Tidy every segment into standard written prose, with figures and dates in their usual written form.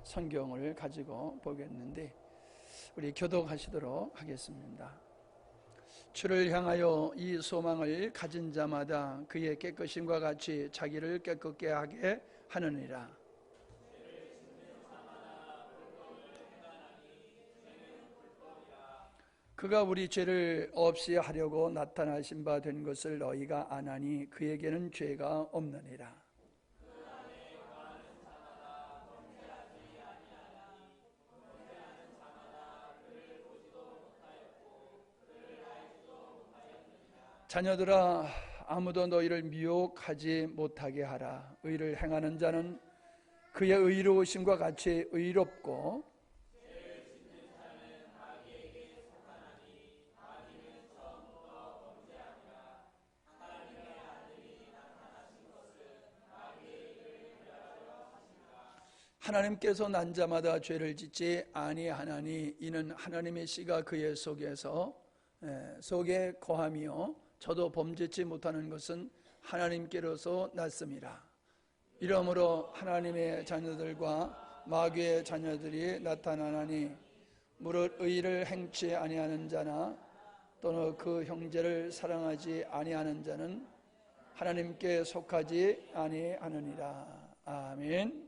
성경을 가지고 보겠는데 우리 교독하시도록 하겠습니다. 주를 향하여 이 소망을 가진 자마다 그의 깨끗심과 같이 자기를 깨끗게 하게 하느니라. 그가 우리 죄를 없이 하려고 나타나신 바 된 것을 너희가 아나니 그에게는 죄가 없느니라. 자녀들아, 아무도 너희를 미혹하지 못하게 하라. 의를 행하는 자는 그의 의로우심과 같이 의롭고 하나님께서 난 자마다 죄를 짓지 아니하나니 이는 하나님의 씨가 그의 속에 거함이요 저도 범죄치 못하는 것은 하나님께로서 났음이라. 이러므로 하나님의 자녀들과 마귀의 자녀들이 나타나나니 무릇 의를 행치 아니하는 자나 또는 그 형제를 사랑하지 아니하는 자는 하나님께 속하지 아니하느니라. 아멘.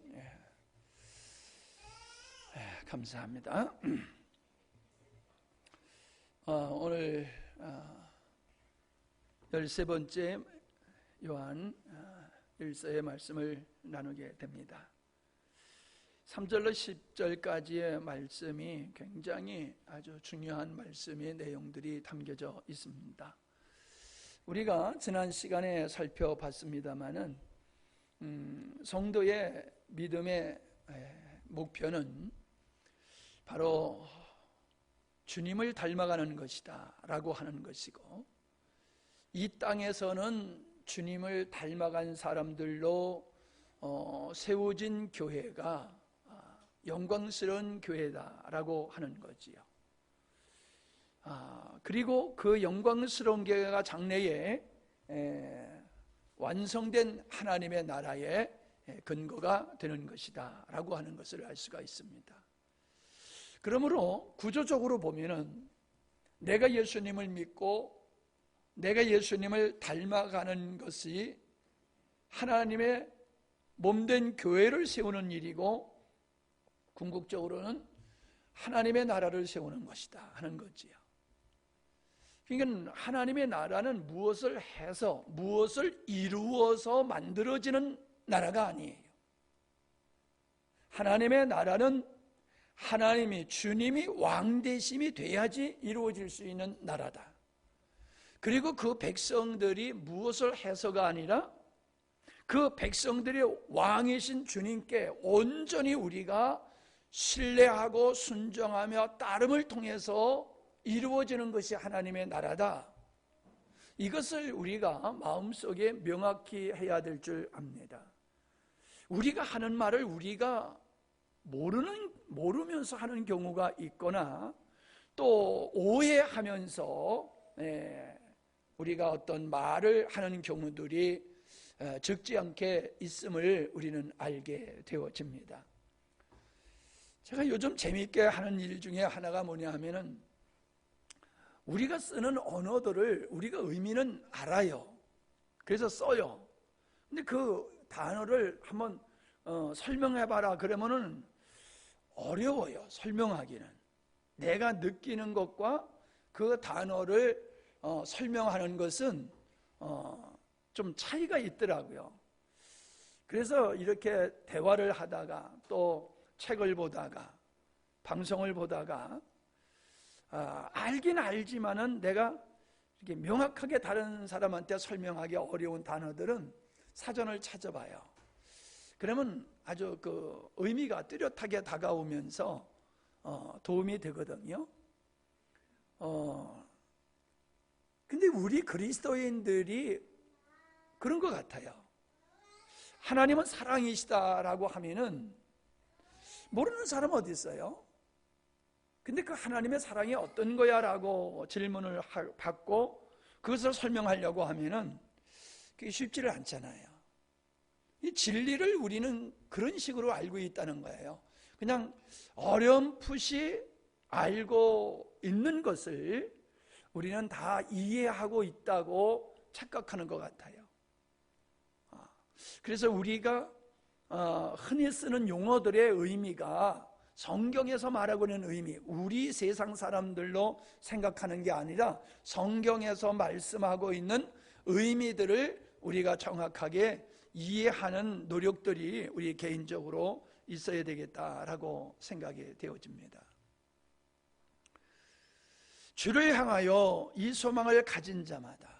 감사합니다. 오늘 13번째 요한 1서의 말씀을 나누게 됩니다. 3절로 10절까지의 말씀이 굉장히 아주 중요한 말씀의 내용들이 담겨져 있습니다. 우리가 지난 시간에 살펴봤습니다마는 성도의 믿음의 목표는 바로 주님을 닮아가는 것이다 라고 하는 것이고, 이 땅에서는 주님을 닮아간 사람들로 세워진 교회가 영광스러운 교회다라고 하는 거지요. 그리고 그 영광스러운 교회가 장래에 완성된 하나님의 나라의 근거가 되는 것이다 라고 하는 것을 알 수가 있습니다. 그러므로 구조적으로 보면은 내가 예수님을 믿고 내가 예수님을 닮아가는 것이 하나님의 몸된 교회를 세우는 일이고, 궁극적으로는 하나님의 나라를 세우는 것이다 하는 거지요. 그러니까 하나님의 나라는 무엇을 해서 무엇을 이루어서 만들어지는 나라가 아니에요. 하나님의 나라는 하나님이 주님이 왕되심이 돼야지 이루어질 수 있는 나라다. 그리고 그 백성들이 무엇을 해서가 아니라 그 백성들이 왕이신 주님께 온전히 우리가 신뢰하고 순종하며 따름을 통해서 이루어지는 것이 하나님의 나라다. 이것을 우리가 마음속에 명확히 해야 될 줄 압니다. 우리가 하는 말을 우리가 모르면서 하는 경우가 있거나 또 오해하면서 우리가 어떤 말을 하는 경우들이 적지 않게 있음을 우리는 알게 되어집니다. 제가 요즘 재미있게 하는 일 중에 하나가 뭐냐 하면은, 우리가 쓰는 언어들을 우리가 의미는 알아요. 그래서 써요. 근데 그 단어를 한번 설명해봐라 그러면은 어려워요. 설명하기는. 내가 느끼는 것과 그 단어를 설명하는 것은 좀 차이가 있더라고요. 그래서 이렇게 대화를 하다가 또 책을 보다가 방송을 보다가 알긴 알지만은 내가 이렇게 명확하게 다른 사람한테 설명하기 어려운 단어들은 사전을 찾아봐요. 그러면 아주 그 의미가 뚜렷하게 다가오면서 도움이 되거든요. 근데 우리 그리스도인들이 그런 것 같아요. 하나님은 사랑이시다라고 하면은 모르는 사람 어디 있어요? 근데 그 하나님의 사랑이 어떤 거야? 라고 질문을 받고 그것을 설명하려고 하면은 그게 쉽지를 않잖아요. 이 진리를 우리는 그런 식으로 알고 있다는 거예요. 그냥 어렴풋이 알고 있는 것을 우리는 다 이해하고 있다고 착각하는 것 같아요. 그래서 우리가 흔히 쓰는 용어들의 의미가 성경에서 말하고 있는 의미, 우리 세상 사람들로 생각하는 게 아니라 성경에서 말씀하고 있는 의미들을 우리가 정확하게 이해하는 노력들이 우리 개인적으로 있어야 되겠다라고 생각이 되어집니다. 주를 향하여 이 소망을 가진 자마다,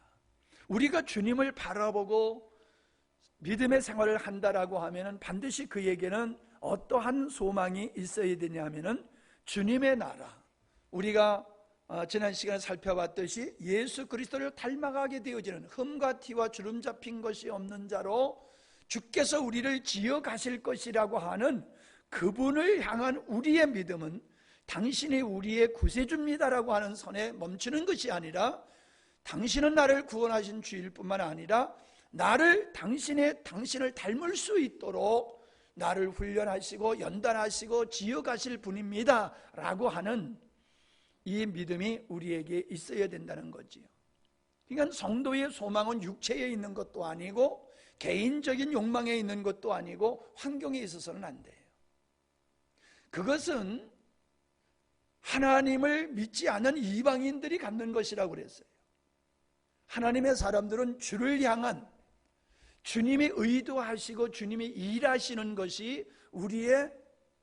우리가 주님을 바라보고 믿음의 생활을 한다라고 하면은 반드시 그에게는 어떠한 소망이 있어야 되냐 하면은 주님의 나라, 우리가 지난 시간에 살펴봤듯이 예수 그리스도를 닮아가게 되어지는 흠과 티와 주름 잡힌 것이 없는 자로 주께서 우리를 지어 가실 것이라고 하는 그분을 향한 우리의 믿음은 당신이 우리의 구세주입니다라고 하는 선에 멈추는 것이 아니라, 당신은 나를 구원하신 주일 뿐만 아니라 당신을 닮을 수 있도록 나를 훈련하시고 연단하시고 지어가실 분입니다 라고 하는 이 믿음이 우리에게 있어야 된다는 거지요. 그러니까 성도의 소망은 육체에 있는 것도 아니고 개인적인 욕망에 있는 것도 아니고 환경에 있어서는 안 돼요. 그것은 하나님을 믿지 않는 이방인들이 갖는 것이라고 그랬어요. 하나님의 사람들은 주를 향한, 주님이 의도하시고 주님이 일하시는 것이 우리의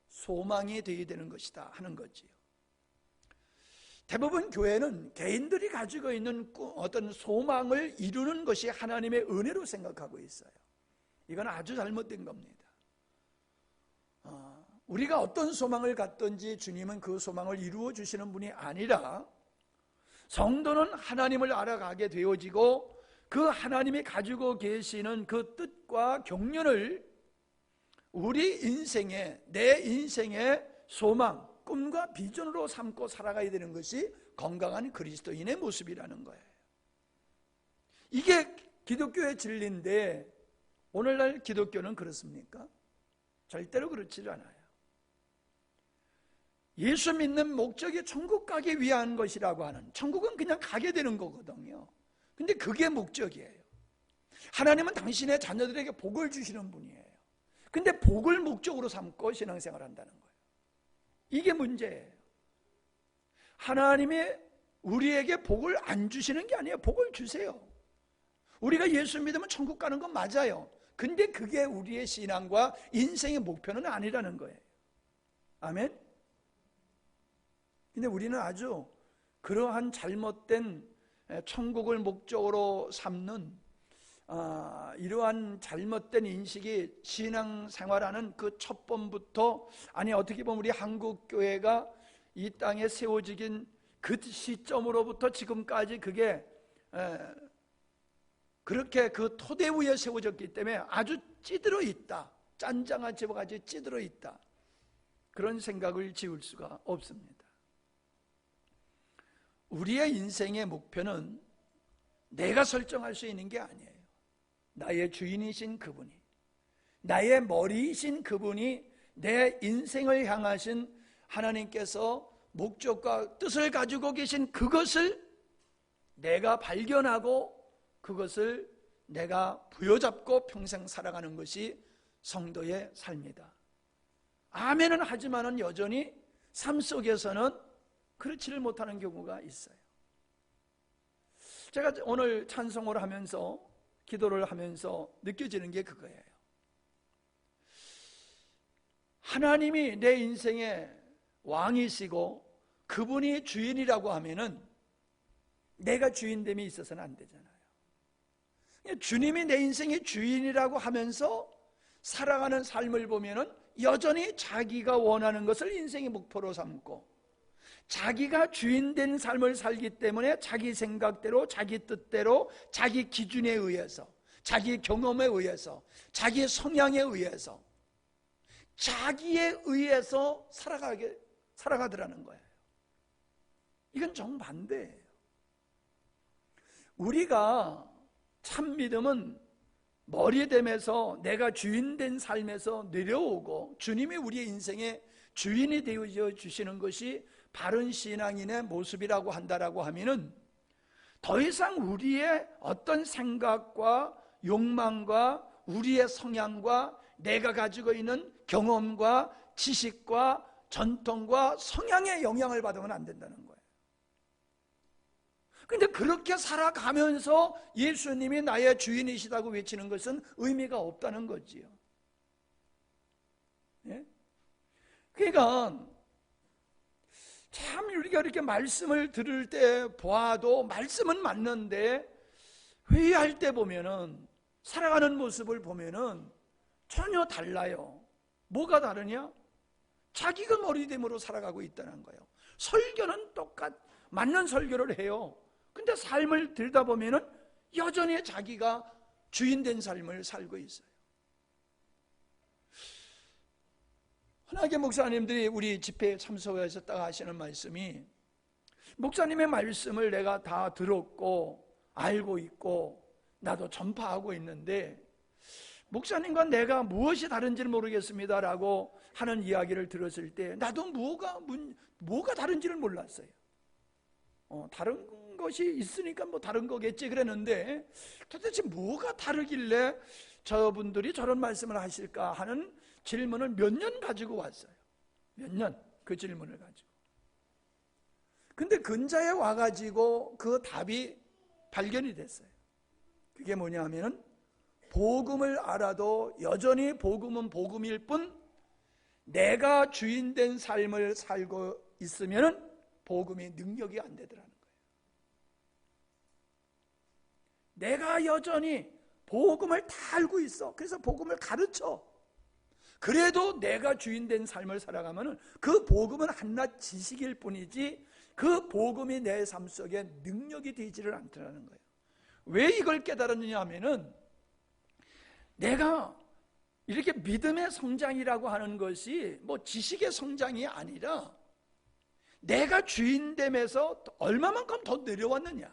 소망이 되어야 되는 것이다 하는 거지요. 대부분 교회는 개인들이 가지고 있는 어떤 소망을 이루는 것이 하나님의 은혜로 생각하고 있어요. 이건 아주 잘못된 겁니다. 우리가 어떤 소망을 갖든지 주님은 그 소망을 이루어 주시는 분이 아니라, 성도는 하나님을 알아가게 되어지고 그 하나님이 가지고 계시는 그 뜻과 경륜을 우리 인생의, 내 인생의 소망, 꿈과 비전으로 삼고 살아가야 되는 것이 건강한 그리스도인의 모습이라는 거예요. 이게 기독교의 진리인데 오늘날 기독교는 그렇습니까? 절대로 그렇지 않아요. 예수 믿는 목적이 천국 가기 위한 것이라고 하는, 천국은 그냥 가게 되는 거거든요. 근데 그게 목적이에요. 하나님은 당신의 자녀들에게 복을 주시는 분이에요. 근데 복을 목적으로 삼고 신앙생활을 한다는 거예요. 이게 문제예요. 하나님이 우리에게 복을 안 주시는 게 아니에요. 복을 주세요. 우리가 예수 믿으면 천국 가는 건 맞아요. 근데 그게 우리의 신앙과 인생의 목표는 아니라는 거예요. 아멘? 근데 우리는 아주 그러한 잘못된 천국을 목적으로 삼는 이러한 잘못된 인식이 신앙생활하는 그 첫 번부터, 아니 어떻게 보면 우리 한국교회가 이 땅에 세워지긴 그 시점으로부터 지금까지 그게 그렇게 그 토대 위에 세워졌기 때문에 아주 찌들어 있다, 짠장아 집어가지고 찌들어 있다, 그런 생각을 지울 수가 없습니다. 우리의 인생의 목표는 내가 설정할 수 있는 게 아니에요. 나의 주인이신 그분이, 나의 머리이신 그분이, 내 인생을 향하신 하나님께서 목적과 뜻을 가지고 계신 그것을 내가 발견하고 그것을 내가 부여잡고 평생 살아가는 것이 성도의 삶이다. 아멘은 하지만은 여전히 삶 속에서는 그렇지를 못하는 경우가 있어요. 제가 오늘 찬송을 하면서, 기도를 하면서 느껴지는 게 그거예요. 하나님이 내 인생의 왕이시고 그분이 주인이라고 하면은 내가 주인됨이 있어서는 안 되잖아요. 주님이 내 인생의 주인이라고 하면서 살아가는 삶을 보면은 여전히 자기가 원하는 것을 인생의 목표로 삼고, 자기가 주인된 삶을 살기 때문에 자기 생각대로, 자기 뜻대로, 자기 기준에 의해서, 자기 경험에 의해서, 자기 성향에 의해서, 자기에 의해서 살아가더라는 거예요. 이건 정반대예요. 우리가 참 믿음은 머리됨에서 내가 주인된 삶에서 내려오고 주님이 우리의 인생의 주인이 되어 주시는 것이 바른 신앙인의 모습이라고 한다라고 하면은 더 이상 우리의 어떤 생각과 욕망과 우리의 성향과 내가 가지고 있는 경험과 지식과 전통과 성향의 영향을 받으면 안 된다는 거예요. 근데 그렇게 살아가면서 예수님이 나의 주인이시다고 외치는 것은 의미가 없다는 거지요. 예? 그러니까 참 우리가 이렇게 말씀을 들을 때 보아도 말씀은 맞는데 회의할 때 보면은 살아가는 모습을 보면은 전혀 달라요. 뭐가 다르냐? 자기가 머리됨으로 살아가고 있다는 거예요. 설교는 맞는 설교를 해요. 근데 삶을 들다 보면은 여전히 자기가 주인된 삶을 살고 있어요. 흔하게 목사님들이 우리 집회에 참석하셨다가 하시는 말씀이, 목사님의 말씀을 내가 다 들었고 알고 있고 나도 전파하고 있는데 목사님과 내가 무엇이 다른지를 모르겠습니다 라고 하는 이야기를 들었을 때 나도 뭐가 다른지를 몰랐어요. 다른 것이 있으니까 뭐 다른 거겠지 그랬는데 도대체 뭐가 다르길래 저분들이 저런 말씀을 하실까 하는 질문을 몇 년 가지고 왔어요. 몇 년 그 질문을 가지고. 근데 근자에 와가지고 그 답이 발견이 됐어요. 그게 뭐냐 하면은 복음을 알아도 여전히 복음은 복음일 뿐 내가 주인된 삶을 살고 있으면은 복음이 능력이 안 되더라는 거예요. 내가 여전히 복음을 다 알고 있어. 그래서 복음을 가르쳐. 그래도 내가 주인된 삶을 살아가면은 그 복음은 한낱 지식일 뿐이지 그 복음이 내 삶 속에 능력이 되지를 않더라는 거예요. 왜 이걸 깨달았느냐 하면은 내가 이렇게 믿음의 성장이라고 하는 것이 뭐 지식의 성장이 아니라 내가 주인됨에서 얼마만큼 더 내려왔느냐,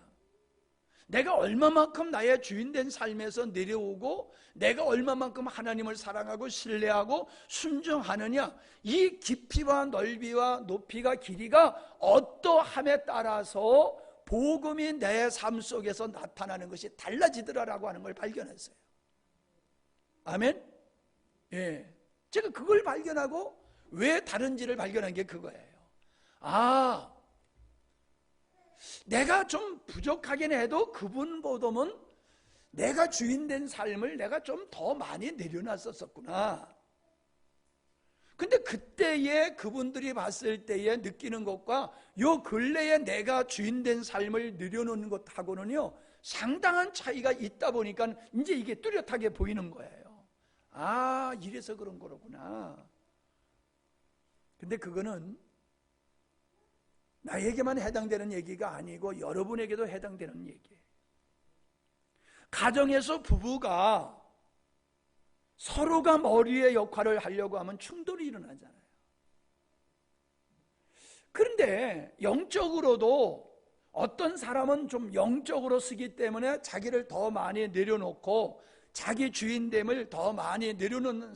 내가 얼마만큼 나의 주인된 삶에서 내려오고 내가 얼마만큼 하나님을 사랑하고 신뢰하고 순종하느냐, 이 깊이와 넓이와 높이가 길이가 어떠함에 따라서 복음이 내 삶 속에서 나타나는 것이 달라지더라라고 하는 걸 발견했어요. 아멘? 예. 제가 그걸 발견하고 왜 다른지를 발견한 게 그거예요. 내가 좀 부족하긴 해도 그분보다는 내가 주인된 삶을 내가 좀 더 많이 내려놨었구나. 근데 그때에 그분들이 봤을 때에 느끼는 것과 요 근래에 내가 주인된 삶을 내려놓는 것하고는요 상당한 차이가 있다 보니까 이제 이게 뚜렷하게 보이는 거예요. 이래서 그런 거로구나. 근데 그거는 나에게만 해당되는 얘기가 아니고 여러분에게도 해당되는 얘기예요. 가정에서 부부가 서로가 머리의 역할을 하려고 하면 충돌이 일어나잖아요. 그런데 영적으로도 어떤 사람은 좀 영적으로 쓰기 때문에 자기를 더 많이 내려놓고 자기 주인됨을 더 많이 내려놓는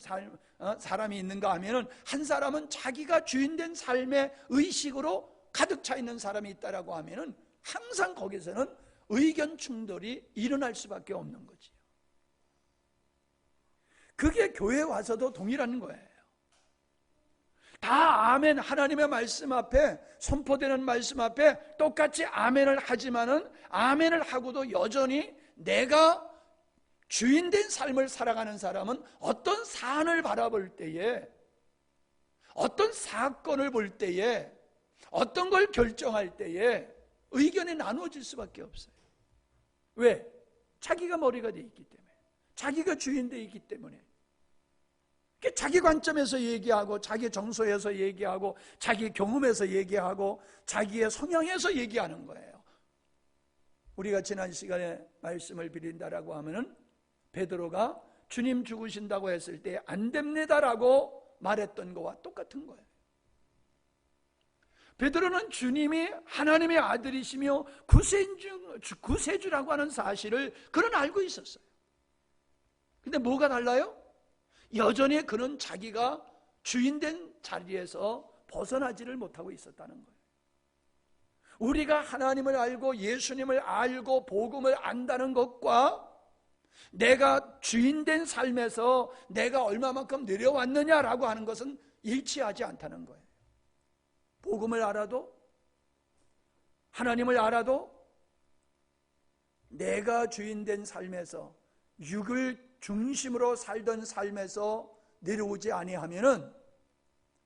사람이 있는가 하면은 한 사람은 자기가 주인된 삶의 의식으로 가득 차 있는 사람이 있다라고 하면은 항상 거기서는 의견 충돌이 일어날 수밖에 없는 거지요. 그게 교회에 와서도 동일한 거예요. 다 아멘, 하나님의 말씀 앞에, 선포되는 말씀 앞에 똑같이 아멘을 하지만은 아멘을 하고도 여전히 내가 주인된 삶을 살아가는 사람은 어떤 사안을 바라볼 때에, 어떤 사건을 볼 때에, 어떤 걸 결정할 때에 의견이 나누어질 수밖에 없어요. 왜? 자기가 머리가 돼 있기 때문에, 자기가 주인되어 있기 때문에. 자기 관점에서 얘기하고 자기 정서에서 얘기하고 자기 경험에서 얘기하고 자기의 성향에서 얘기하는 거예요. 우리가 지난 시간에 말씀을 드린다라고 하면은 베드로가 주님 죽으신다고 했을 때 안 됩니다라고 말했던 거와 똑같은 거예요. 베드로는 주님이 하나님의 아들이시며 구세주라고 하는 사실을 그는 알고 있었어요. 근데 뭐가 달라요? 여전히 그는 자기가 주인된 자리에서 벗어나지를 못하고 있었다는 거예요. 우리가 하나님을 알고 예수님을 알고 복음을 안다는 것과 내가 주인된 삶에서 내가 얼마만큼 내려왔느냐라고 하는 것은 일치하지 않다는 거예요. 복음을 알아도, 하나님을 알아도 내가 주인된 삶에서, 육을 중심으로 살던 삶에서 내려오지 아니하면은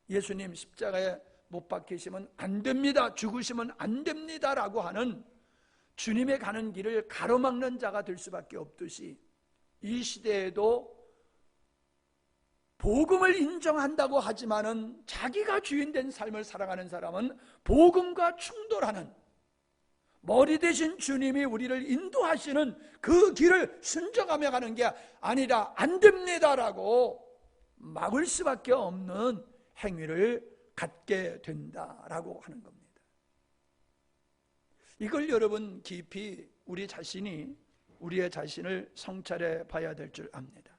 예수님 십자가에 못 박히시면 안 됩니다, 죽으시면 안 됩니다라고 하는 주님의 가는 길을 가로막는 자가 될 수밖에 없듯이, 이 시대에도 복음을 인정한다고 하지만은 자기가 주인된 삶을 살아가는 사람은 복음과 충돌하는, 머리 대신 주님이 우리를 인도하시는 그 길을 순종하며 가는 게 아니라 안 됩니다라고 막을 수밖에 없는 행위를 갖게 된다라고 하는 겁니다. 이걸 여러분 깊이 우리의 자신을 성찰해 봐야 될 줄 압니다.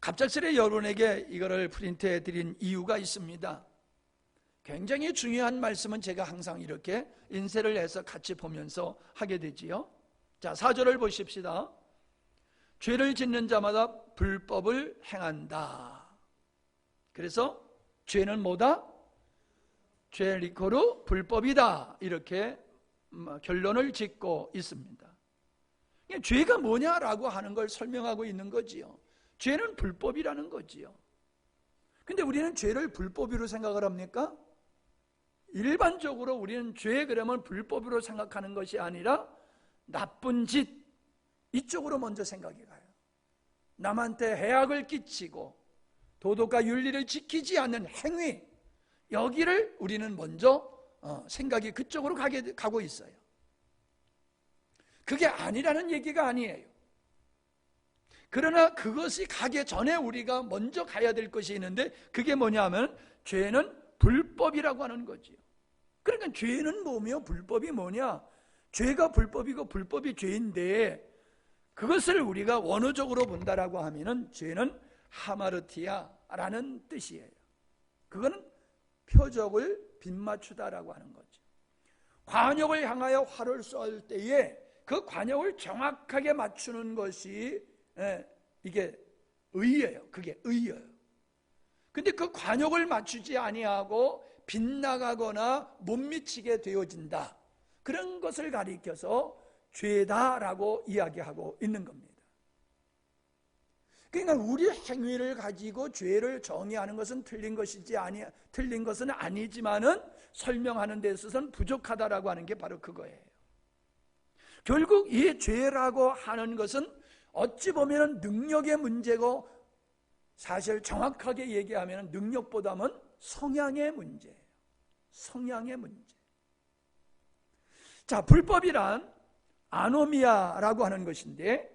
갑작스레 여러분에게 이거를 프린트해 드린 이유가 있습니다. 굉장히 중요한 말씀은 제가 항상 이렇게 인쇄를 해서 같이 보면서 하게 되지요. 자, 4절을 보십시다. 죄를 짓는 자마다 불법을 행한다. 그래서 죄는 뭐다? 죄 이코르 불법이다. 이렇게 결론을 짓고 있습니다. 죄가 뭐냐라고 하는 걸 설명하고 있는 거지요. 죄는 불법이라는 거지요. 근데 우리는 죄를 불법으로 생각을 합니까? 일반적으로 우리는 죄 그러면 불법으로 생각하는 것이 아니라 나쁜 짓, 이쪽으로 먼저 생각이 가요. 남한테 해악을 끼치고 도덕과 윤리를 지키지 않는 행위, 여기를 우리는 먼저 생각이 그쪽으로 가고 있어요. 그게 아니라는 얘기가 아니에요. 그러나 그것이 가기 전에 우리가 먼저 가야 될 것이 있는데, 그게 뭐냐면 죄는 불법이라고 하는 거지요. 그러니까 죄는 뭐며 불법이 뭐냐? 죄가 불법이고 불법이 죄인데, 그것을 우리가 원어적으로 본다라고 하면은 죄는 하마르티아라는 뜻이에요. 그거는 표적을 빗맞추다라고 하는 거죠. 관역을 향하여 활을 쏠 때에 그 관역을 정확하게 맞추는 것이 이게 의예요. 그게 의예요. 근데 그 관역을 맞추지 아니하고 빗나가거나 못 미치게 되어진다, 그런 것을 가리켜서 죄다라고 이야기하고 있는 겁니다. 그러니까 우리 행위를 가지고 죄를 정의하는 것은 틀린 것은 아니지만은 설명하는 데 있어서는 부족하다라고 하는 게 바로 그거예요. 결국 이 죄라고 하는 것은 어찌 보면 능력의 문제고, 사실 정확하게 얘기하면 능력보다는 성향의 문제예요. 성향의 문제. 자, 불법이란 아노미아라고 하는 것인데,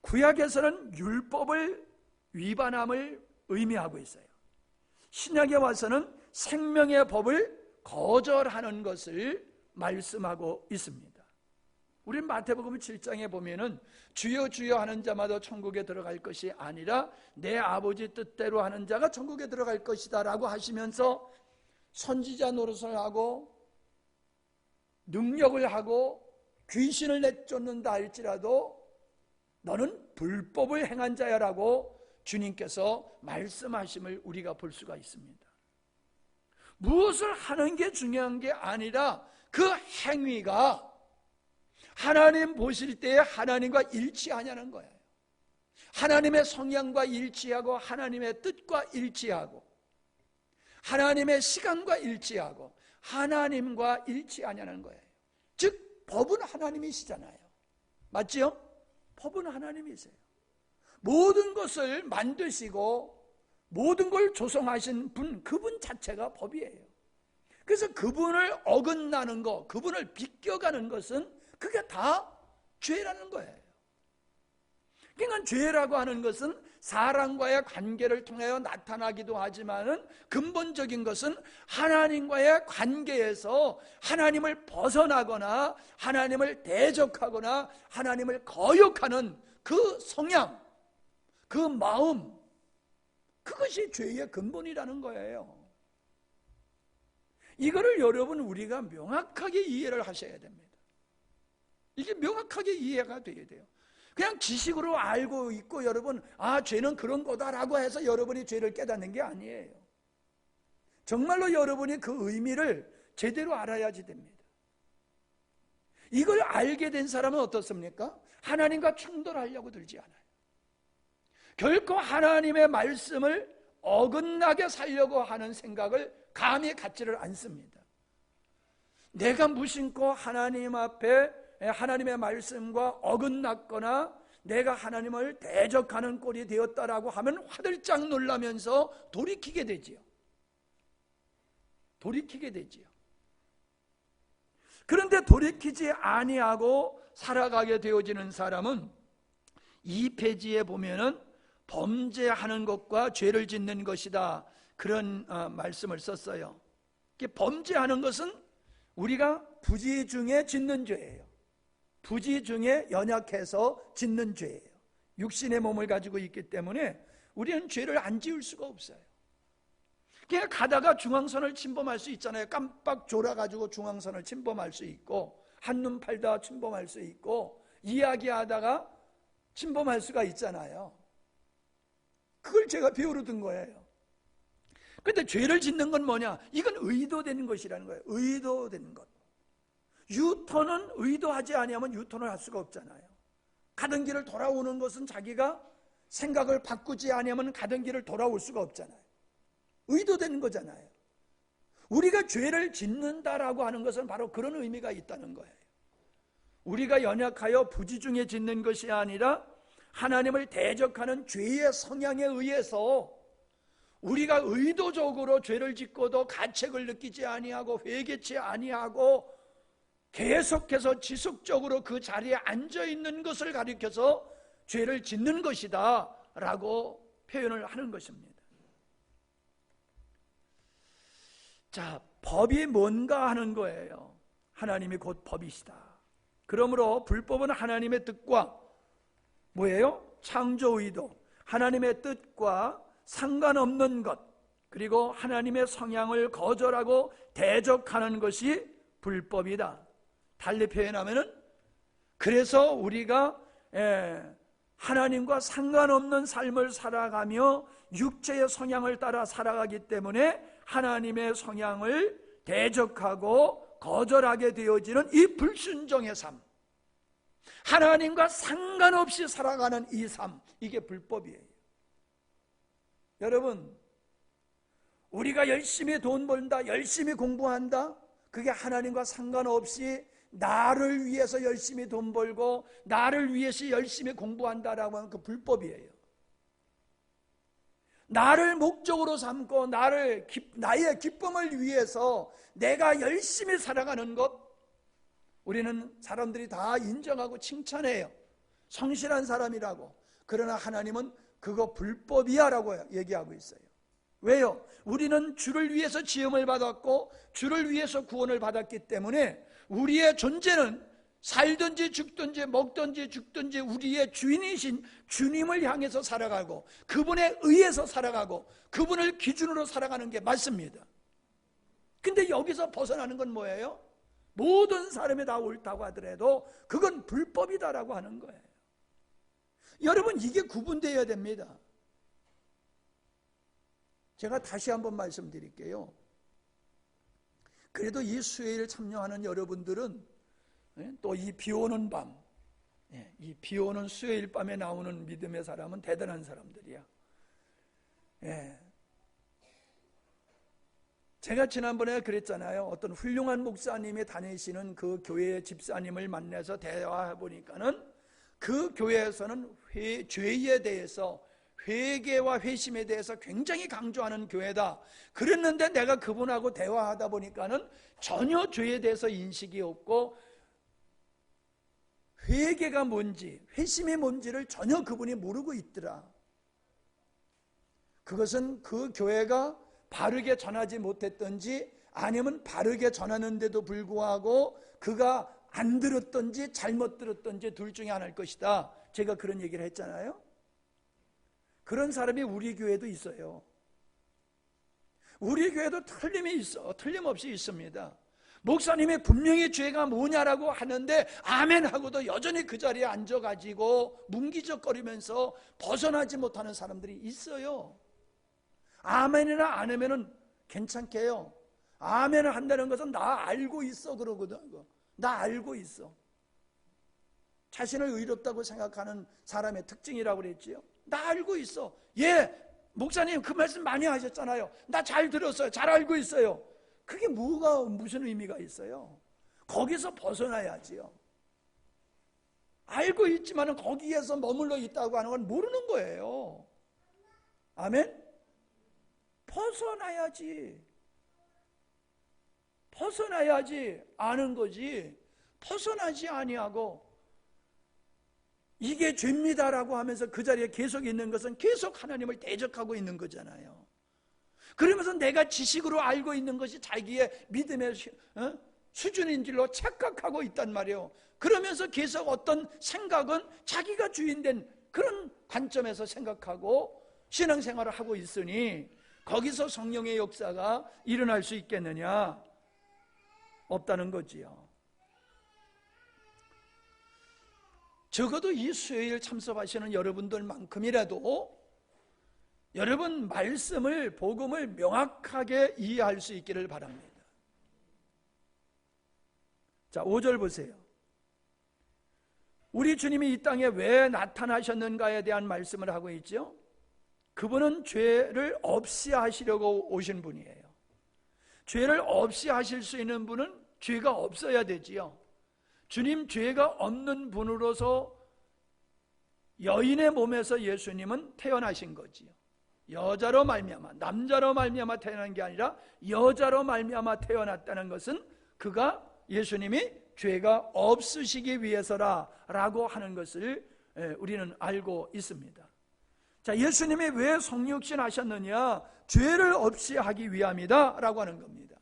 구약에서는 율법을 위반함을 의미하고 있어요. 신약에 와서는 생명의 법을 거절하는 것을 말씀하고 있습니다. 우리 마태복음 7장에 보면은 주여 주여 하는 자마다 천국에 들어갈 것이 아니라 내 아버지 뜻대로 하는 자가 천국에 들어갈 것이다 라고 하시면서 선지자 노릇을 하고 능력을 하고 귀신을 내쫓는다 할지라도 너는 불법을 행한 자야라고 주님께서 말씀하심을 우리가 볼 수가 있습니다. 무엇을 하는 게 중요한 게 아니라 그 행위가 하나님 보실 때에 하나님과 일치하냐는 거예요. 하나님의 성향과 일치하고, 하나님의 뜻과 일치하고, 하나님의 시간과 일치하고, 하나님과 일치하냐는 거예요. 즉 법은 하나님이시잖아요. 맞지요? 법은 하나님이세요. 모든 것을 만드시고 모든 걸 조성하신 분, 그분 자체가 법이에요. 그래서 그분을 어긋나는 것, 그분을 비껴가는 것은 그게 다 죄라는 거예요. 그러니까 죄라고 하는 것은 사람과의 관계를 통하여 나타나기도 하지만은 근본적인 것은 하나님과의 관계에서 하나님을 벗어나거나 하나님을 대적하거나 하나님을 거역하는 그 성향, 그 마음, 그것이 죄의 근본이라는 거예요. 이거를 여러분 우리가 명확하게 이해를 하셔야 됩니다. 이게 명확하게 이해가 돼야 돼요. 그냥 지식으로 알고 있고 여러분 죄는 그런 거다라고 해서 여러분이 죄를 깨닫는 게 아니에요. 정말로 여러분이 그 의미를 제대로 알아야지 됩니다. 이걸 알게 된 사람은 어떻습니까? 하나님과 충돌하려고 들지 않아요. 결코 하나님의 말씀을 어긋나게 살려고 하는 생각을 감히 갖지를 않습니다. 내가 무심코 하나님 앞에 하나님의 말씀과 어긋났거나 내가 하나님을 대적하는 꼴이 되었다라고 하면 화들짝 놀라면서 돌이키게 되지요. 돌이키게 되지요. 그런데 돌이키지 아니하고 살아가게 되어지는 사람은 이 페이지에 보면은 범죄하는 것과 죄를 짓는 것이다, 그런 말씀을 썼어요. 범죄하는 것은 우리가 부지 중에 짓는 죄예요. 부지 중에 연약해서 짓는 죄예요. 육신의 몸을 가지고 있기 때문에 우리는 죄를 안 지을 수가 없어요. 그냥 가다가 중앙선을 침범할 수 있잖아요. 깜빡 졸아가지고 중앙선을 침범할 수 있고, 한눈 팔다 침범할 수 있고, 이야기하다가 침범할 수가 있잖아요. 그걸 제가 배우러 든 거예요. 그런데 죄를 짓는 건 뭐냐? 이건 의도되는 것이라는 거예요. 의도되는 것. 유턴은 의도하지 아니하면 유턴을 할 수가 없잖아요. 가던 길을 돌아오는 것은 자기가 생각을 바꾸지 아니하면 가던 길을 돌아올 수가 없잖아요. 의도되는 거잖아요. 우리가 죄를 짓는다라고 하는 것은 바로 그런 의미가 있다는 거예요. 우리가 연약하여 부지 중에 짓는 것이 아니라 하나님을 대적하는 죄의 성향에 의해서 우리가 의도적으로 죄를 짓고도 가책을 느끼지 아니하고 회개치 아니하고 계속해서 지속적으로 그 자리에 앉아있는 것을 가리켜서 죄를 짓는 것이다 라고 표현을 하는 것입니다. 자, 법이 뭔가 하는 거예요. 하나님이 곧 법이시다. 그러므로 불법은 하나님의 뜻과 뭐예요? 창조 의도, 하나님의 뜻과 상관없는 것, 그리고 하나님의 성향을 거절하고 대적하는 것이 불법이다. 달리 표현하면은, 그래서 우리가 하나님과 상관없는 삶을 살아가며 육체의 성향을 따라 살아가기 때문에 하나님의 성향을 대적하고 거절하게 되어지는 이 불순종의 삶, 하나님과 상관없이 살아가는 이 삶, 이게 불법이에요. 여러분, 우리가 열심히 돈 벌다, 열심히 공부한다, 그게 하나님과 상관없이 나를 위해서 열심히 돈 벌고 나를 위해서 열심히 공부한다라고 하는 그 불법이에요. 나를 목적으로 삼고 나의 기쁨을 위해서 내가 열심히 살아가는 것, 우리는 사람들이 다 인정하고 칭찬해요. 성실한 사람이라고. 그러나 하나님은 그거 불법이야 라고 얘기하고 있어요. 왜요? 우리는 주를 위해서 지음을 받았고 주를 위해서 구원을 받았기 때문에 우리의 존재는 살든지 죽든지 먹든지 죽든지 우리의 주인이신 주님을 향해서 살아가고 그분에 의해서 살아가고 그분을 기준으로 살아가는 게 맞습니다. 근데 여기서 벗어나는 건 뭐예요? 모든 사람이 다 옳다고 하더라도 그건 불법이다라고 하는 거예요. 여러분, 이게 구분되어야 됩니다. 제가 다시 한번 말씀드릴게요. 그래도 이 수요일 참여하는 여러분들은 또 이 비오는 밤, 이 비오는 수요일 밤에 나오는 믿음의 사람은 대단한 사람들이야. 제가 지난번에 그랬잖아요. 어떤 훌륭한 목사님이 다니시는 그 교회의 집사님을 만나서 대화해 보니까는 그 교회에서는 죄에 대해서, 회개와 회심에 대해서 굉장히 강조하는 교회다. 그랬는데 내가 그분하고 대화하다 보니까는 전혀 죄에 대해서 인식이 없고 회개가 뭔지, 회심이 뭔지를 전혀 그분이 모르고 있더라. 그것은 그 교회가 바르게 전하지 못했던지 아니면 바르게 전하는데도 불구하고 그가 안 들었던지 잘못 들었던지 둘 중에 하나일 것이다. 제가 그런 얘기를 했잖아요. 그런 사람이 우리 교회도 있어요. 우리 교회도 틀림없이 있습니다. 목사님이 분명히 죄가 뭐냐라고 하는데 아멘 하고도 여전히 그 자리에 앉아가지고 문기적거리면서 벗어나지 못하는 사람들이 있어요. 아멘이나 안 하면은 괜찮게요. 아멘을 한다는 것은 나 알고 있어 그러거든. 나 알고 있어. 자신을 의롭다고 생각하는 사람의 특징이라고 그랬지요. 나 알고 있어. 예, 목사님 그 말씀 많이 하셨잖아요. 나 잘 들었어요. 잘 알고 있어요. 그게 무슨 의미가 있어요? 거기서 벗어나야지요. 알고 있지만 거기에서 머물러 있다고 하는 건 모르는 거예요. 아멘? 벗어나야지. 벗어나야지 아는 거지. 벗어나지 아니하고 이게 죄입니다라고 하면서 그 자리에 계속 있는 것은 계속 하나님을 대적하고 있는 거잖아요. 그러면서 내가 지식으로 알고 있는 것이 자기의 믿음의 수준인 줄로 착각하고 있단 말이에요. 그러면서 계속 어떤 생각은 자기가 주인된 그런 관점에서 생각하고 신앙생활을 하고 있으니 거기서 성령의 역사가 일어날 수 있겠느냐? 없다는 거지요. 적어도 이 수요일 참석하시는 여러분들만큼이라도 여러분 말씀을, 복음을 명확하게 이해할 수 있기를 바랍니다. 자, 5절 보세요. 우리 주님이 이 땅에 왜 나타나셨는가에 대한 말씀을 하고 있죠. 그분은 죄를 없이 하시려고 오신 분이에요. 죄를 없이 하실 수 있는 분은 죄가 없어야 되지요. 주님 죄가 없는 분으로서 여인의 몸에서 예수님은 태어나신 거지요. 여자로 말미암아, 남자로 말미암아 태어난 게 아니라 여자로 말미암아 태어났다는 것은 그가 예수님이 죄가 없으시기 위해서라라고 하는 것을 우리는 알고 있습니다. 자, 예수님이 왜 성육신 하셨느냐? 죄를 없이 하기 위함이다 라고 하는 겁니다.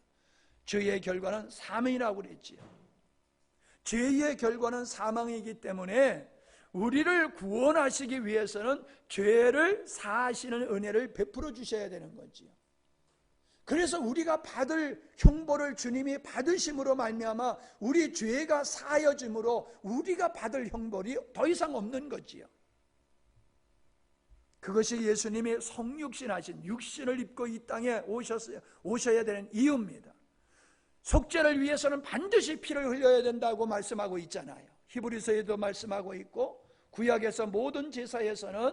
죄의 결과는 사망이라고 그랬지요. 죄의 결과는 사망이기 때문에 우리를 구원하시기 위해서는 죄를 사하시는 은혜를 베풀어 주셔야 되는 거지요. 그래서 우리가 받을 형벌을 주님이 받으심으로 말미암아 우리 죄가 사여짐으로 우리가 받을 형벌이 더 이상 없는 거지요. 그것이 예수님이 성육신하신 육신을 입고 이 땅에 오셔야 되는 이유입니다. 속죄를 위해서는 반드시 피를 흘려야 된다고 말씀하고 있잖아요. 히브리서에도 말씀하고 있고 구약에서 모든 제사에서는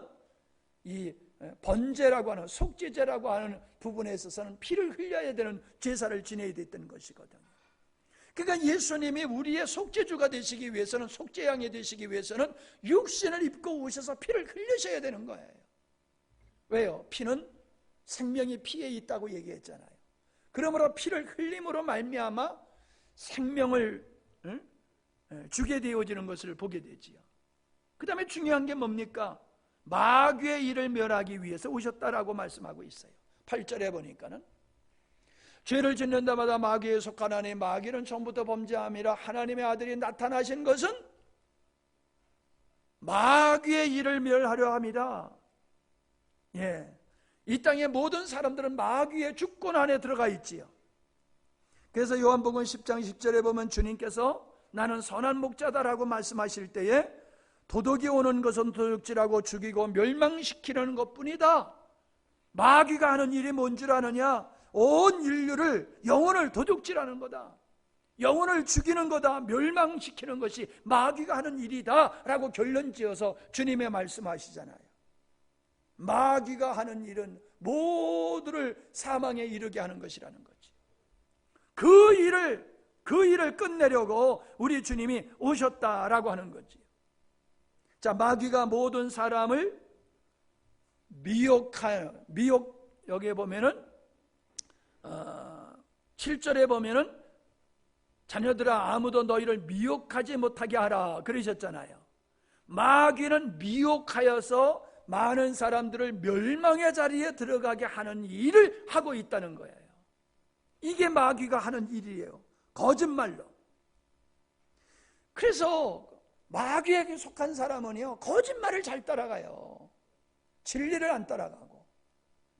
이 번제라고 하는 속죄제라고 하는 부분에 있어서는 피를 흘려야 되는 제사를 지내야 됐던 것이거든요. 그러니까 예수님이 우리의 속죄주가 되시기 위해서는, 속죄양이 되시기 위해서는 육신을 입고 오셔서 피를 흘리셔야 되는 거예요. 왜요? 피는 생명이 피에 있다고 얘기했잖아요. 그러므로 피를 흘림으로 말미암아 생명을 주게 되어지는 것을 보게 되지요. 그 다음에 중요한 게 뭡니까? 마귀의 일을 멸하기 위해서 오셨다라고 말씀하고 있어요. 8절에 보니까는 죄를 짓는 데마다 마귀에 속하나니 마귀는 처음부터 범죄함이라 하나님의 아들이 나타나신 것은 마귀의 일을 멸하려 합니다. 예, 이 땅의 모든 사람들은 마귀의 주권 안에 들어가 있지요. 그래서 요한복음 10장 10절에 보면 주님께서 나는 선한 목자다라고 말씀하실 때에 도둑이 오는 것은 도둑질하고 죽이고 멸망시키는 것뿐이다. 마귀가 하는 일이 뭔 줄 아느냐? 온 인류를, 영혼을 도둑질하는 거다. 영혼을 죽이는 거다. 멸망시키는 것이 마귀가 하는 일이다 라고 결론지어서 주님의 말씀하시잖아요. 마귀가 하는 일은 모두를 사망에 이르게 하는 것이라는 거지. 그 일을 끝내려고 우리 주님이 오셨다라고 하는 거지. 자, 마귀가 모든 사람을 여기에 보면은 7절에 보면은 자녀들아 아무도 너희를 미혹하지 못하게 하라 그러셨잖아요. 마귀는 미혹하여서 많은 사람들을 멸망의 자리에 들어가게 하는 일을 하고 있다는 거예요. 이게 마귀가 하는 일이에요. 거짓말로. 그래서 마귀에게 속한 사람은요, 거짓말을 잘 따라가요. 진리를 안 따라가고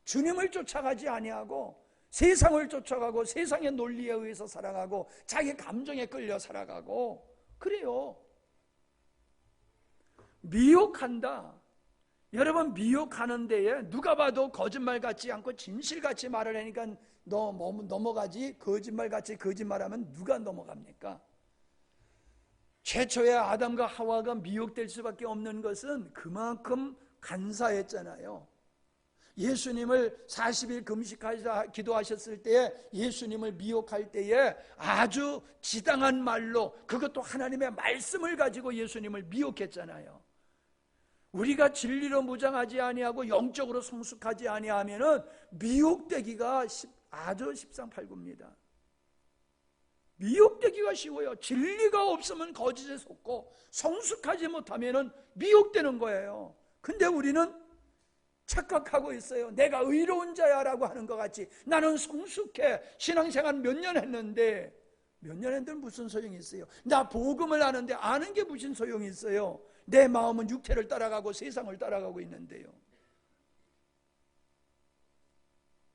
주님을 쫓아가지 아니하고 세상을 쫓아가고 세상의 논리에 의해서 살아가고 자기 감정에 끌려 살아가고 그래요. 미혹한다. 여러분, 미혹하는 데에 누가 봐도 거짓말 같지 않고 진실같이 말을 하니까 넘어가지, 거짓말같이 거짓말하면 누가 넘어갑니까? 최초의 아담과 하와가 미혹될 수밖에 없는 것은 그만큼 간사했잖아요. 예수님을 40일 금식하시다 기도하셨을 때에 예수님을 미혹할 때에 아주 지당한 말로, 그것도 하나님의 말씀을 가지고 예수님을 미혹했잖아요. 우리가 진리로 무장하지 아니하고 영적으로 성숙하지 아니하면은 미혹되기가 아주 십상팔구입니다. 미혹되기가 쉬워요. 진리가 없으면 거짓에 속고 성숙하지 못하면은 미혹되는 거예요. 근데 우리는 착각하고 있어요. 내가 의로운 자야 라고 하는 것 같이. 나는 성숙해. 신앙생활 몇 년 했는데, 몇 년 했는데 무슨 소용이 있어요? 나 복음을 아는데 아는 게 무슨 소용이 있어요? 내 마음은 육체를 따라가고 세상을 따라가고 있는데요.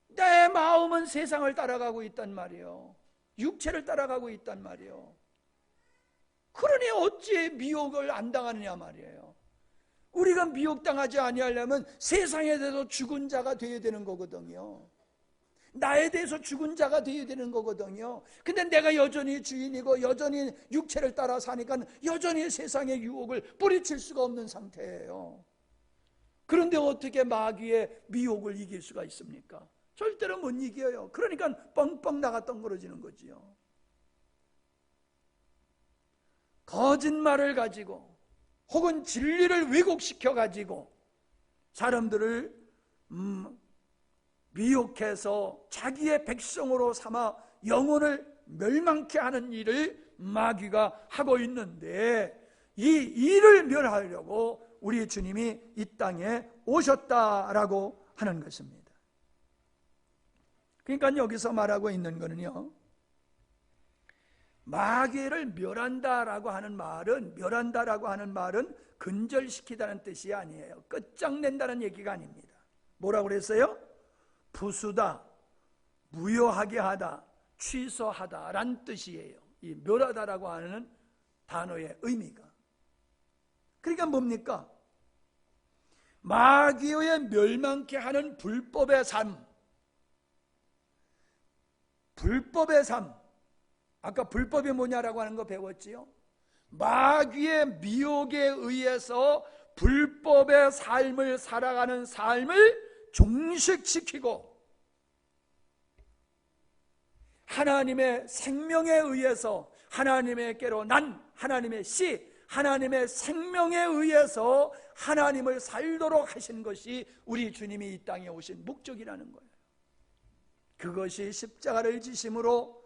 내 마음은 세상을 따라가고 있단 말이에요. 육체를 따라가고 있단 말이에요. 그러니 어찌 미혹을 안 당하느냐 말이에요. 우리가 미혹당하지 아니하려면 세상에 대해서 죽은 자가 되어야 되는 거거든요. 나에 대해서 죽은 자가 되어야 되는 거거든요. 근데 내가 여전히 주인이고 여전히 육체를 따라 사니까 여전히 세상의 유혹을 뿌리칠 수가 없는 상태예요. 그런데 어떻게 마귀의 미혹을 이길 수가 있습니까? 절대로 못 이겨요. 그러니까 뻥뻥 나가 덩그러지는 거지요. 거짓말을 가지고 혹은 진리를 왜곡시켜 가지고 사람들을 미혹해서 자기의 백성으로 삼아 영혼을 멸망케 하는 일을 마귀가 하고 있는데, 이 일을 멸하려고 우리 주님이 이 땅에 오셨다라고 하는 것입니다. 그러니까 여기서 말하고 있는 거는요, 마귀를 멸한다라고 하는 말은 근절시키다는 뜻이 아니에요. 끝장낸다는 얘기가 아닙니다. 뭐라고 그랬어요? 부수다, 무효하게 하다, 취소하다 라는 뜻이에요. 이 멸하다라고 하는 단어의 의미가. 그러니까 뭡니까? 마귀의 멸망케 하는 불법의 삶. 불법의 삶. 아까 불법이 뭐냐라고 하는 거 배웠지요? 마귀의 미혹에 의해서 불법의 삶을 살아가는 삶을 종식시키고 하나님의 생명에 의해서 하나님께로 난 하나님의 씨, 하나님의 생명에 의해서 하나님을 살도록 하신 것이 우리 주님이 이 땅에 오신 목적이라는 거예요. 그것이 십자가를 지심으로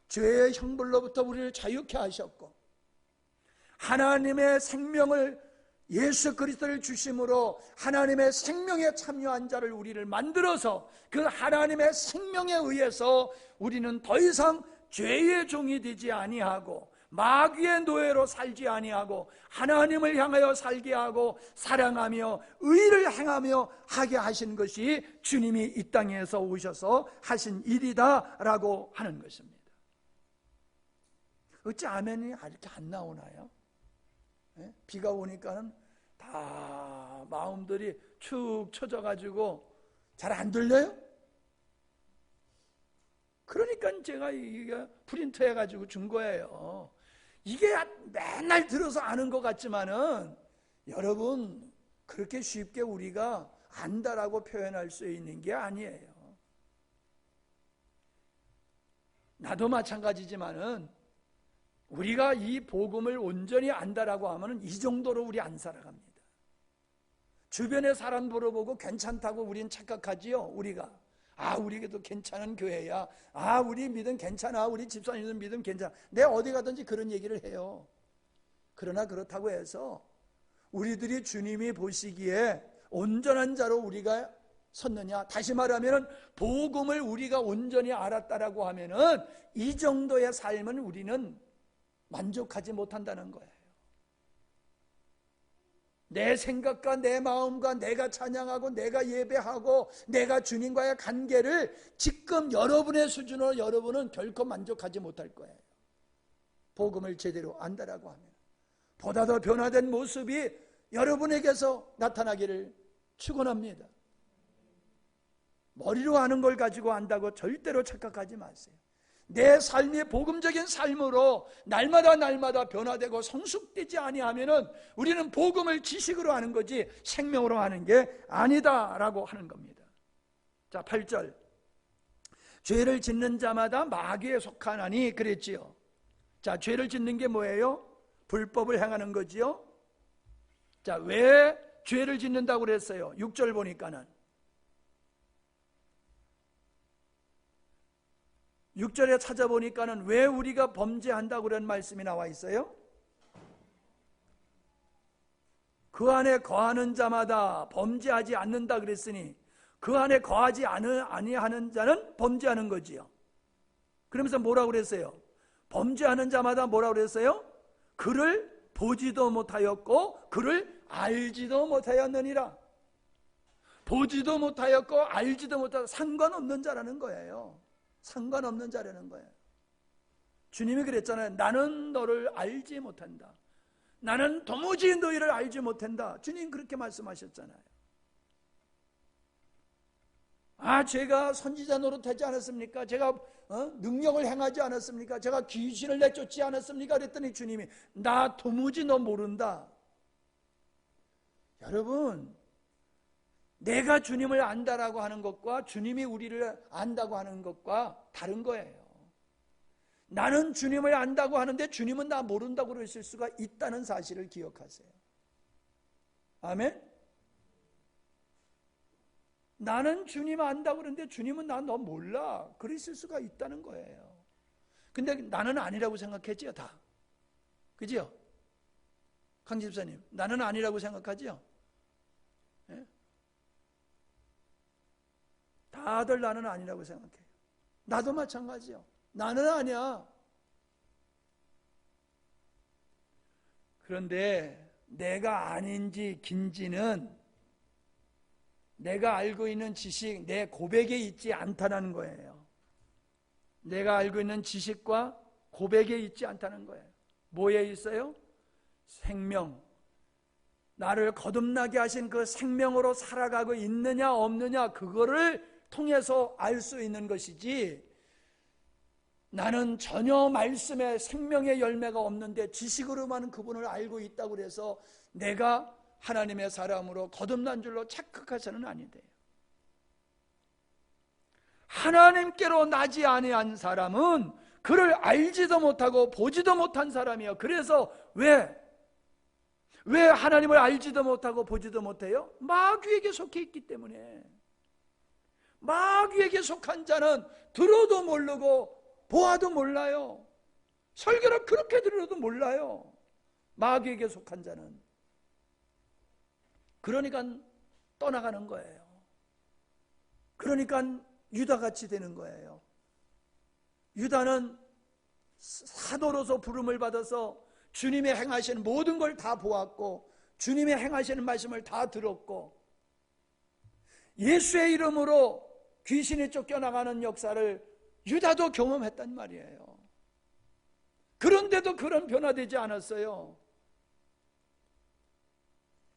죄의 형벌로부터 우리를 자유케 하셨고, 하나님의 생명을 예수 그리스도를 주심으로 하나님의 생명에 참여한 자를 우리를 만들어서 그 하나님의 생명에 의해서 우리는 더 이상 죄의 종이 되지 아니하고 마귀의 노예로 살지 아니하고 하나님을 향하여 살게 하고 사랑하며 의를 행하며 하게 하신 것이 주님이 이 땅에서 오셔서 하신 일이다라고 하는 것입니다. 어찌 아멘이 이렇게 안 나오나요? 비가 오니까는 다 마음들이 축 처져가지고 잘 안 들려요? 그러니까 제가 이게 프린트 해가지고 준 거예요. 이게 맨날 들어서 아는 것 같지만은 여러분, 그렇게 쉽게 우리가 안다라고 표현할 수 있는 게 아니에요. 나도 마찬가지지만은 우리가 이 복음을 온전히 안다라고 하면은 이 정도로 우리 안 살아갑니다. 주변의 사람 물어보고 괜찮다고 우리는 착각하지요. 우리가 우리도 괜찮은 교회야. 우리 믿음 괜찮아. 우리 집사님들 믿음 괜찮아. 내가 어디 가든지 그런 얘기를 해요. 그러나 그렇다고 해서 우리들이 주님이 보시기에 온전한 자로 우리가 섰느냐? 다시 말하면 복음을 우리가 온전히 알았다라고 하면은 이 정도의 삶은 우리는 만족하지 못한다는 거예요. 내 생각과 내 마음과 내가 찬양하고 내가 예배하고 내가 주님과의 관계를 지금 여러분의 수준으로 여러분은 결코 만족하지 못할 거예요. 복음을 제대로 안다라고 하면 보다 더 변화된 모습이 여러분에게서 나타나기를 축원합니다. 머리로 아는 걸 가지고 안다고 절대로 착각하지 마세요. 내 삶이 복음적인 삶으로 날마다 변화되고 성숙되지 아니하면은 우리는 복음을 지식으로 하는 거지 생명으로 하는 게 아니다라고 하는 겁니다. 자, 8절. 죄를 짓는 자마다 마귀에 속하나니 그랬지요. 자, 죄를 짓는 게 뭐예요? 불법을 행하는 거지요. 자, 왜 죄를 짓는다고 그랬어요? 6절 보니까는 6절에 찾아보니까는 왜 우리가 범죄한다고 그런 말씀이 나와 있어요? 그 안에 거하는 자마다 범죄하지 않는다 그랬으니 그 안에 거하지 아니하는 자는 범죄하는 거지요. 그러면서 뭐라고 그랬어요? 범죄하는 자마다 뭐라고 그랬어요? 그를 보지도 못하였고 그를 알지도 못하였느니라. 보지도 못하였고 알지도 못하였고 상관없는 자라는 거예요. 상관없는 자라는 거예요. 주님이 그랬잖아요. 나는 너를 알지 못한다. 나는 도무지 너희를 알지 못한다. 주님 그렇게 말씀하셨잖아요. 제가 선지자 노릇하지 않았습니까? 제가 능력을 행하지 않았습니까? 제가 귀신을 내쫓지 않았습니까? 그랬더니 주님이 나 도무지 너 모른다. 여러분, 내가 주님을 안다라고 하는 것과 주님이 우리를 안다고 하는 것과 다른 거예요. 나는 주님을 안다고 하는데 주님은 나 모른다고 그러실 수가 있다는 사실을 기억하세요. 아멘? 나는 주님 안다고 그러는데 주님은 나 너 몰라. 그러실 수가 있다는 거예요. 근데 나는 아니라고 생각했지요, 다. 그죠? 강 집사님, 나는 아니라고 생각하지요? 예? 다들 나는 아니라고 생각해요. 나도 마찬가지요. 나는 아니야. 그런데 내가 아닌지 긴지는 내가 알고 있는 지식, 내 고백에 있지 않다는 거예요. 내가 알고 있는 지식과 고백에 있지 않다는 거예요. 뭐에 있어요? 생명. 나를 거듭나게 하신 그 생명으로 살아가고 있느냐 없느냐 그거를 통해서 알 수 있는 것이지, 나는 전혀 말씀에 생명의 열매가 없는데 지식으로만 그분을 알고 있다고 해서 내가 하나님의 사람으로 거듭난 줄로 착각해서는 아니 돼요. 하나님께로 나지 아니한 사람은 그를 알지도 못하고 보지도 못한 사람이에요. 그래서 왜 하나님을 알지도 못하고 보지도 못해요? 마귀에게 속해 있기 때문에. 마귀에게 속한 자는 들어도 모르고 보아도 몰라요. 설교를 그렇게 들어도 몰라요. 마귀에게 속한 자는. 그러니까 떠나가는 거예요. 그러니까 유다같이 되는 거예요. 유다는 사도로서 부름을 받아서 주님의 행하시는 모든 걸 다 보았고 주님의 행하시는 말씀을 다 들었고 예수의 이름으로 귀신이 쫓겨나가는 역사를 유다도 경험했단 말이에요. 그런데도 그런 변화되지 않았어요.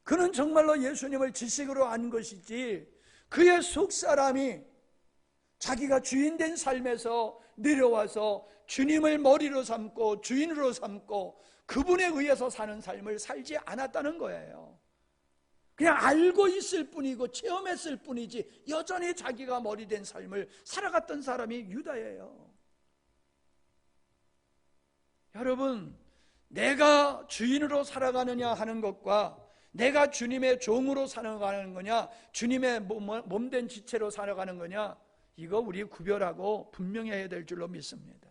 그는 정말로 예수님을 지식으로 안 것이지 그의 속사람이 자기가 주인된 삶에서 내려와서 주님을 머리로 삼고 주인으로 삼고 그분에 의해서 사는 삶을 살지 않았다는 거예요. 그냥 알고 있을 뿐이고 체험했을 뿐이지 여전히 자기가 머리된 삶을 살아갔던 사람이 유다예요. 여러분, 내가 주인으로 살아가느냐 하는 것과 내가 주님의 종으로 살아가는 거냐, 주님의 몸된 지체로 살아가는 거냐, 이거 우리 구별하고 분명히 해야 될 줄로 믿습니다.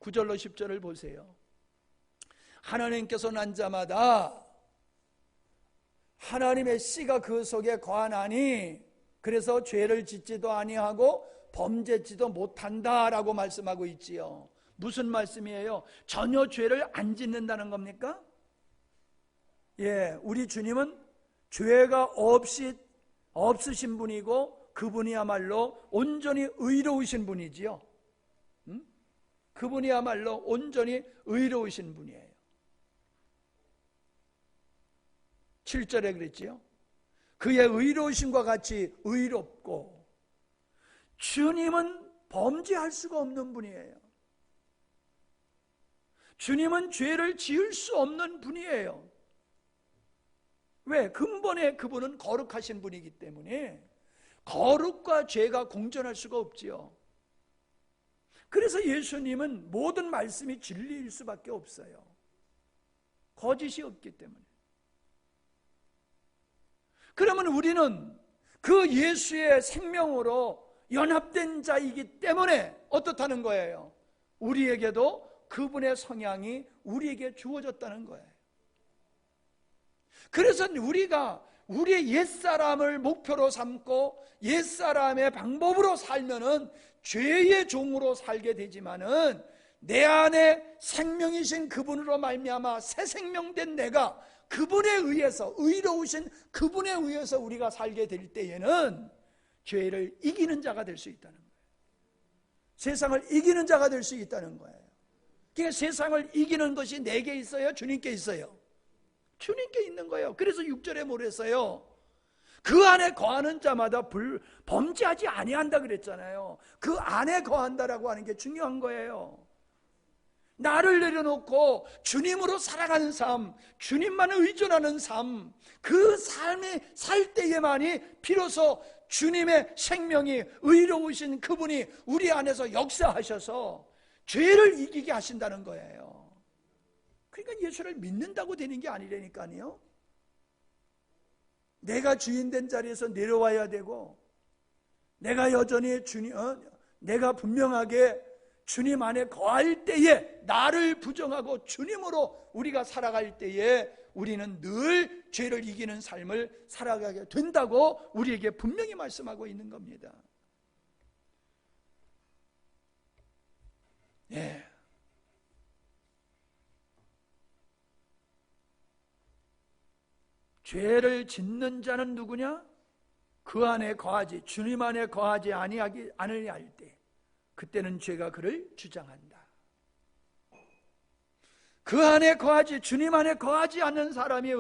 9절로 10절을 보세요. 하나님께서 난 자마다 하나님의 씨가 그 속에 거하나니 그래서 죄를 짓지도 아니하고 범죄지도 못한다라고 말씀하고 있지요. 무슨 말씀이에요? 전혀 죄를 안 짓는다는 겁니까? 우리 주님은 죄가 없으신 분이고 그분이야말로 온전히 의로우신 분이지요. 그분이야말로 온전히 의로우신 분이에요. 7절에 그랬지요. 그의 의로우심과 같이 의롭고, 주님은 범죄할 수가 없는 분이에요. 주님은 죄를 지을 수 없는 분이에요. 왜? 근본에 그분은 거룩하신 분이기 때문에 거룩과 죄가 공존할 수가 없지요. 그래서 예수님은 모든 말씀이 진리일 수밖에 없어요. 거짓이 없기 때문에. 그러면 우리는 그 예수의 생명으로 연합된 자이기 때문에 어떻다는 거예요? 우리에게도 그분의 성향이 우리에게 주어졌다는 거예요. 그래서 우리가 우리의 옛사람을 목표로 삼고 옛사람의 방법으로 살면은 죄의 종으로 살게 되지만은, 내 안에 생명이신 그분으로 말미암아 새 생명된 내가 그분에 의해서, 의로우신 그분에 의해서 우리가 살게 될 때에는 죄를 이기는 자가 될 수 있다는 거예요. 세상을 이기는 자가 될 수 있다는 거예요. 그러니까 세상을 이기는 것이 내게 있어요? 주님께 있어요? 주님께 있는 거예요. 그래서 6절에 뭐랬어요? 그 안에 거하는 자마다 범죄하지 아니한다 그랬잖아요. 그 안에 거한다라고 하는 게 중요한 거예요. 나를 내려놓고 주님으로 살아가는 삶, 주님만 의존하는 삶, 그 삶이 살 때에만이 비로소 주님의 생명이, 의로우신 그분이 우리 안에서 역사하셔서 죄를 이기게 하신다는 거예요. 그러니까 예수를 믿는다고 되는 게 아니라니까요. 내가 주인 된 자리에서 내려와야 되고, 내가 여전히 내가 분명하게 주님 안에 거할 때에, 나를 부정하고 주님으로 우리가 살아갈 때에 우리는 늘 죄를 이기는 삶을 살아가게 된다고 우리에게 분명히 말씀하고 있는 겁니다. 예. 죄를 짓는 자는 누구냐? 그 안에 거하지, 주님 안에 거하지 않으려 할 때, 그때는 죄가 그를 주장한다. 그 안에 거하지, 주님 안에 거하지 않는 사람이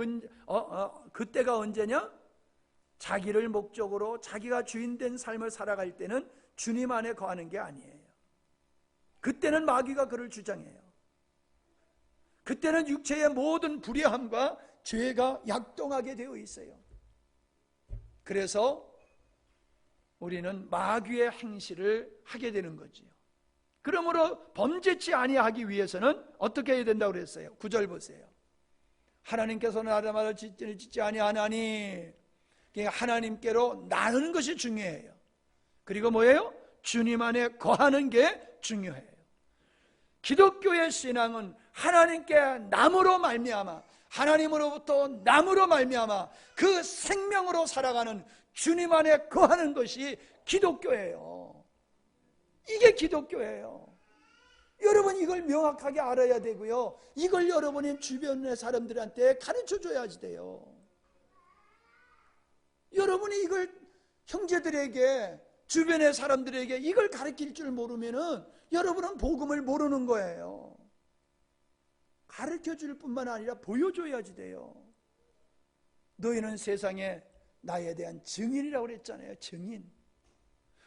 그때가 언제냐? 자기를 목적으로 자기가 주인된 삶을 살아갈 때는 주님 안에 거하는 게 아니에요. 그때는 마귀가 그를 주장해요. 그때는 육체의 모든 불의함과 죄가 약동하게 되어 있어요. 그래서 우리는 마귀의 행실을 하게 되는 거지요. 그러므로 범죄치 아니하기 위해서는 어떻게 해야 된다고 그랬어요? 9절 보세요. 하나님께서는 아담을 짓지 아니하나니, 하나님께로 나누는 것이 중요해요. 그리고 뭐예요? 주님 안에 거하는 게 중요해요. 기독교의 신앙은 하나님께 남으로 말미암아, 하나님으로부터 남으로 말미암아 그 생명으로 살아가는 주님 안에 거하는 것이 기독교예요. 이게 기독교예요. 여러분 이걸 명확하게 알아야 되고요, 이걸 여러분이 주변의 사람들한테 가르쳐줘야 돼요. 여러분이 이걸 형제들에게, 주변의 사람들에게 이걸 가르칠 줄 모르면은 여러분은 복음을 모르는 거예요. 가르쳐줄 뿐만 아니라 보여줘야지 돼요. 너희는 세상에 나에 대한 증인이라고 그랬잖아요. 증인.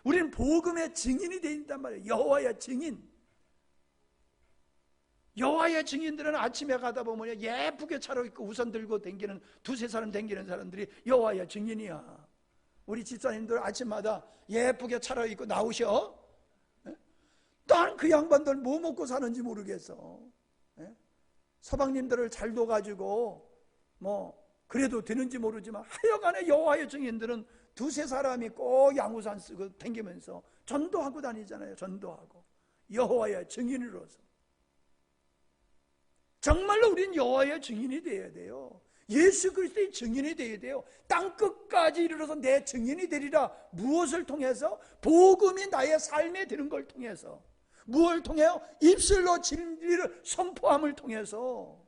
우리는 복음의 증인이 된단 말이에요. 여호와의 증인. 여호와의 증인들은 아침에 가다 보면 예쁘게 차려입고 우산 들고 다니는, 두세 사람 다니는 사람들이 여호와의 증인이야. 우리 집사님들 아침마다 예쁘게 차려입고 나오셔. 난 그 양반들 뭐 먹고 사는지 모르겠어. 서방님들을 잘 둬가지고 그래도 되는지 모르지만 하여간에 여호와의 증인들은 두세 사람이 꼭 양우산 쓰고 다니면서 전도하고 다니잖아요. 전도하고 여호와의 증인으로서. 정말로 우린 여호와의 증인이 되어야 돼요. 예수 그리스도의 증인이 되어야 돼요. 땅끝까지 이르러서 내 증인이 되리라. 무엇을 통해서? 복음이 나의 삶에 드는 걸 통해서. 무엇을 통해요? 입술로 진리를 선포함을 통해서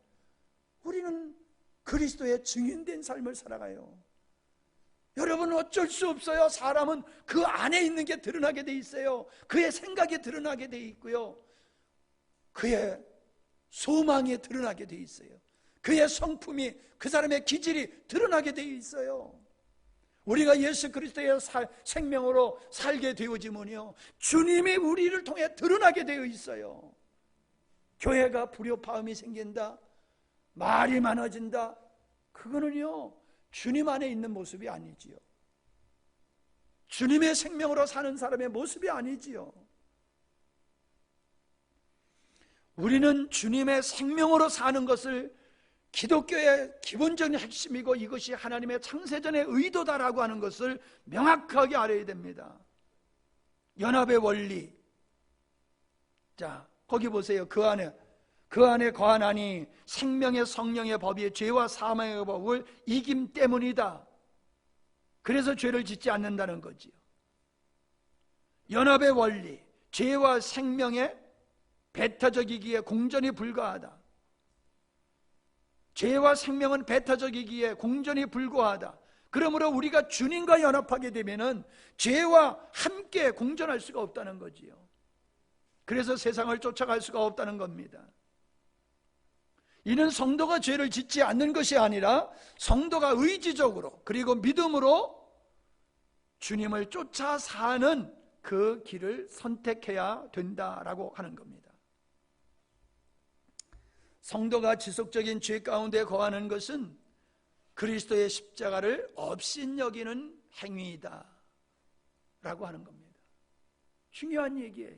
우리는 그리스도의 증인된 삶을 살아가요. 여러분, 어쩔 수 없어요. 사람은 그 안에 있는 게 드러나게 돼 있어요. 그의 생각이 드러나게 돼 있고요, 그의 소망이 드러나게 돼 있어요. 그의 성품이, 그 사람의 기질이 드러나게 돼 있어요. 우리가 예수 그리스도의 생명으로 살게 되어지면요, 주님이 우리를 통해 드러나게 되어 있어요. 교회가 불협화음이 생긴다, 말이 많아진다, 그거는요 주님 안에 있는 모습이 아니지요. 주님의 생명으로 사는 사람의 모습이 아니지요. 우리는 주님의 생명으로 사는 것을 기독교의 기본적인 핵심이고, 이것이 하나님의 창세전의 의도다라고 하는 것을 명확하게 알아야 됩니다. 연합의 원리, 자 거기 보세요. 그 안에 거하나니 생명의 성령의 법이 죄와 사망의 법을 이김 때문이다. 그래서 죄를 짓지 않는다는 거지요. 연합의 원리, 죄와 생명의 배타적이기에 공존이 불가하다. 죄와 생명은 배타적이기에 공존이 불가하다. 그러므로 우리가 주님과 연합하게 되면은 죄와 함께 공존할 수가 없다는 거지요. 그래서 세상을 쫓아갈 수가 없다는 겁니다. 이는 성도가 죄를 짓지 않는 것이 아니라 성도가 의지적으로 그리고 믿음으로 주님을 쫓아 사는 그 길을 선택해야 된다라고 하는 겁니다. 성도가 지속적인 죄 가운데 거하는 것은 그리스도의 십자가를 업신여기는 행위이다 라고 하는 겁니다. 중요한 얘기예요.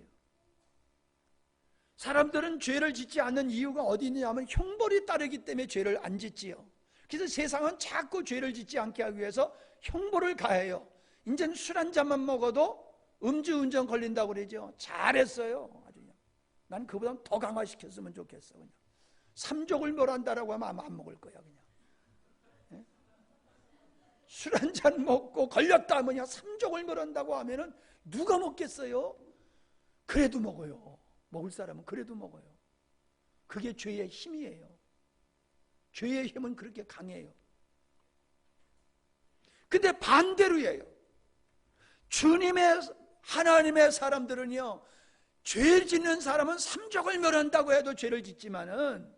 사람들은 죄를 짓지 않는 이유가 어디 있느냐면 형벌이 따르기 때문에 죄를 안 짓지요. 그래서 세상은 자꾸 죄를 짓지 않게 하기 위해서 형벌을 가해요. 이제는 술 한 잔만 먹어도 음주운전 걸린다고 그러죠. 잘했어요. 아주 그냥. 난 그보다 더 강화시켰으면 좋겠어. 그냥. 삼족을 멸한다라고 하면 아마 안 먹을 거야. 그냥. 네? 술 한 잔 먹고 걸렸다 하면 삼족을 멸한다고 하면은 누가 먹겠어요? 그래도 먹어요. 먹을 사람은 그래도 먹어요. 그게 죄의 힘이에요. 죄의 힘은 그렇게 강해요. 근데 반대로예요. 주님의 하나님의 사람들은요, 죄를 짓는 사람은 삼족을 멸한다고 해도 죄를 짓지만은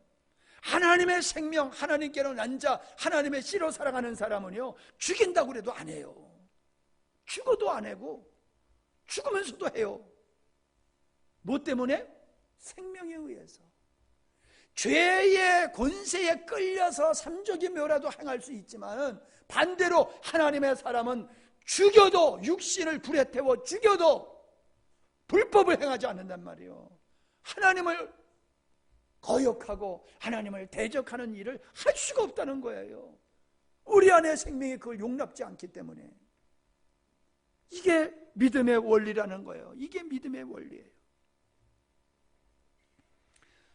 하나님의 생명, 하나님께로 난 자, 하나님의 씨로 살아가는 사람은요, 죽인다고 해도 안 해요. 죽어도 안 하고 죽으면서도 해요. 뭐 때문에? 생명에 의해서. 죄의 권세에 끌려서 삼족이 멸하도 행할 수 있지만, 반대로 하나님의 사람은 죽여도, 육신을 불에 태워 죽여도 불법을 행하지 않는단 말이에요. 하나님을 거역하고 하나님을 대적하는 일을 할 수가 없다는 거예요. 우리 안에 생명이 그걸 용납지 않기 때문에. 이게 믿음의 원리라는 거예요. 이게 믿음의 원리예요.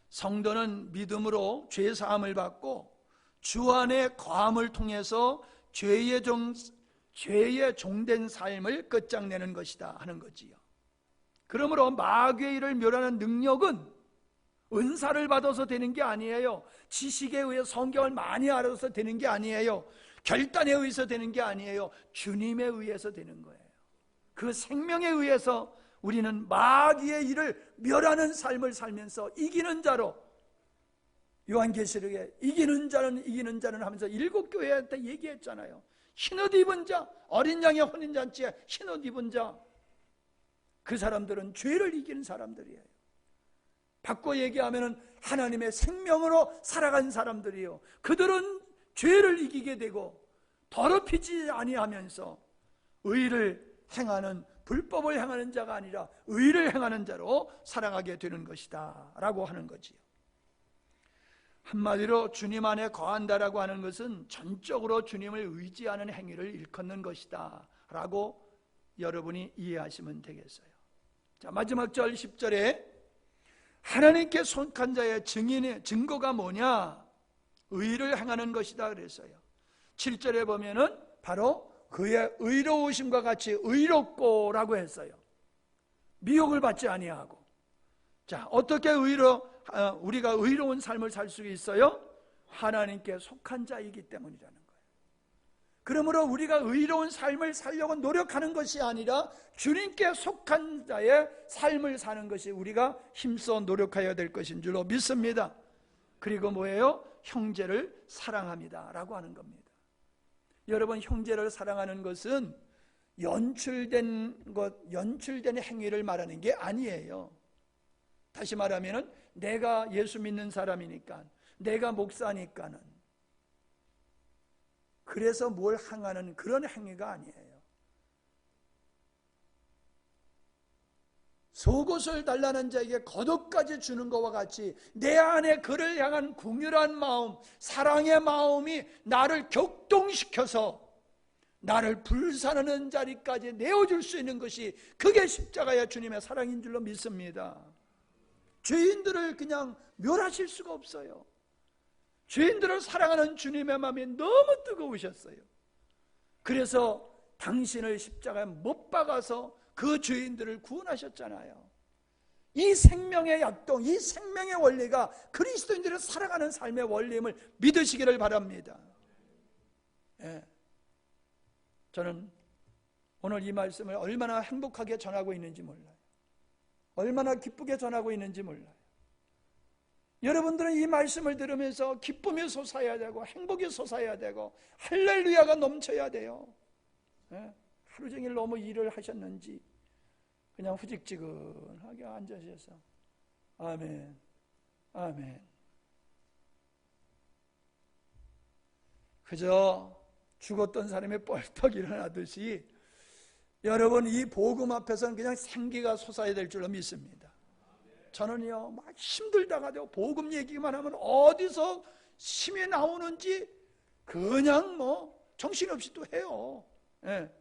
성도는 믿음으로 죄 사함을 받고 주 안의 거함을 통해서 죄의 종된 삶을 끝장내는 것이다 하는 거지요. 그러므로 마귀의 일을 멸하는 능력은 은사를 받아서 되는 게 아니에요. 지식에 의해 성경을 많이 알아서 되는 게 아니에요. 결단에 의해서 되는 게 아니에요. 주님에 의해서 되는 거예요. 그 생명에 의해서 우리는 마귀의 일을 멸하는 삶을 살면서 이기는 자로, 요한계시록에 이기는 자는 하면서 7교회한테 얘기했잖아요. 흰옷 입은 자, 어린 양의 혼인잔치에 흰옷 입은 자, 그 사람들은 죄를 이기는 사람들이에요. 바꿔 얘기하면 하나님의 생명으로 살아간 사람들이에요. 그들은 죄를 이기게 되고 더럽히지 아니하면서 의를 행하는, 불법을 행하는 자가 아니라 의를 행하는 자로 살아가게 되는 것이다 라고 하는 거지요. 한마디로 주님 안에 거한다라고 하는 것은 전적으로 주님을 의지하는 행위를 일컫는 것이다 라고 여러분이 이해하시면 되겠어요. 자, 마지막 절 10절에 하나님께 속한 자의 증거가 뭐냐? 의를 행하는 것이다 그랬어요. 7절에 보면은 바로 그의 의로우심과 같이 의롭고라고 했어요. 미혹을 받지 아니하고. 자, 어떻게 우리가 의로운 삶을 살 수 있어요? 하나님께 속한 자이기 때문이라는 거예요. 그러므로 우리가 의로운 삶을 살려고 노력하는 것이 아니라 주님께 속한 자의 삶을 사는 것이 우리가 힘써 노력해야 될 것인 줄로 믿습니다. 그리고 뭐예요? 형제를 사랑합니다 라고 하는 겁니다. 여러분, 형제를 사랑하는 것은 연출된 행위를 말하는 게 아니에요. 다시 말하면 내가 예수 믿는 사람이니까, 내가 목사니까는 그래서 뭘 행하는 그런 행위가 아니에요. 속옷을 달라는 자에게 겉옷까지 주는 것과 같이 내 안에 그를 향한 긍휼한 마음, 사랑의 마음이 나를 격동시켜서 나를 불사르는 자리까지 내어줄 수 있는 것이, 그게 십자가의 주님의 사랑인 줄로 믿습니다. 죄인들을 그냥 멸하실 수가 없어요. 죄인들을 사랑하는 주님의 마음이 너무 뜨거우셨어요. 그래서 당신을 십자가에 못 박아서 그 죄인들을 구원하셨잖아요. 이 생명의 약동, 이 생명의 원리가 그리스도인들을 살아가는 삶의 원리임을 믿으시기를 바랍니다. 예. 저는 오늘 이 말씀을 얼마나 행복하게 전하고 있는지 몰라요. 얼마나 기쁘게 전하고 있는지 몰라요. 여러분들은 이 말씀을 들으면서 기쁨이 솟아야 되고 행복이 솟아야 되고 할렐루야가 넘쳐야 돼요. 예? 하루 종일 너무 일을 하셨는지 그냥 후직지근하게 앉으셔서 아멘, 아멘. 그저 죽었던 사람이 뻘떡 일어나듯이 여러분, 이 복음 앞에서는 그냥 생기가 솟아야 될 줄로 믿습니다. 저는요, 막 힘들다가도 복음 얘기만 하면 어디서 힘이 나오는지 그냥 정신없이 또 해요. 예.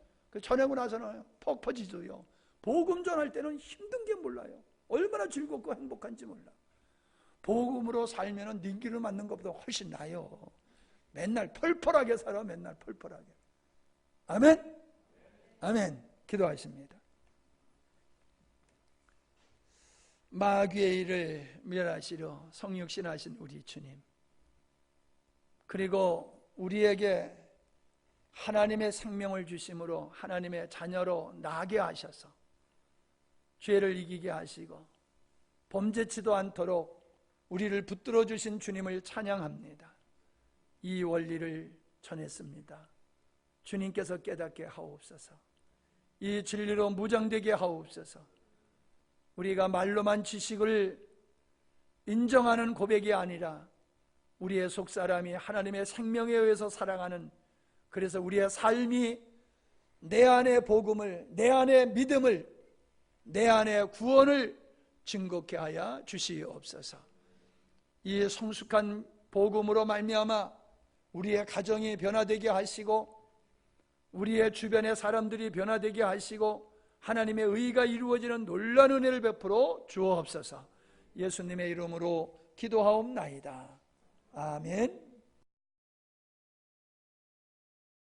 전하고 나서는 퍽 퍼지도요. 복음 전할 때는 힘든 게 몰라요. 얼마나 즐겁고 행복한지 몰라. 복음으로 살면은 닌기를 맞는 것보다 훨씬 나아요. 맨날 펄펄하게 살아, 맨날 펄펄하게. 아멘? 아멘. 기도하십니다. 마귀의 일을 멸하시려 성육신하신 우리 주님, 그리고 우리에게 하나님의 생명을 주심으로 하나님의 자녀로 나게 하셔서 죄를 이기게 하시고 범죄치도 않도록 우리를 붙들어 주신 주님을 찬양합니다. 이 원리를 전했습니다. 주님께서 깨닫게 하옵소서. 이 진리로 무장되게 하옵소서. 우리가 말로만 지식을 인정하는 고백이 아니라 우리의 속사람이 하나님의 생명에 의해서 살아가는, 그래서 우리의 삶이 내 안의 복음을, 내 안의 믿음을, 내 안의 구원을 증거케 하여 주시옵소서. 이 성숙한 복음으로 말미암아 우리의 가정이 변화되게 하시고 우리의 주변의 사람들이 변화되게 하시고 하나님의 의가 이루어지는 놀라운 은혜를 베풀어 주옵소서. 예수님의 이름으로 기도하옵나이다. 아멘.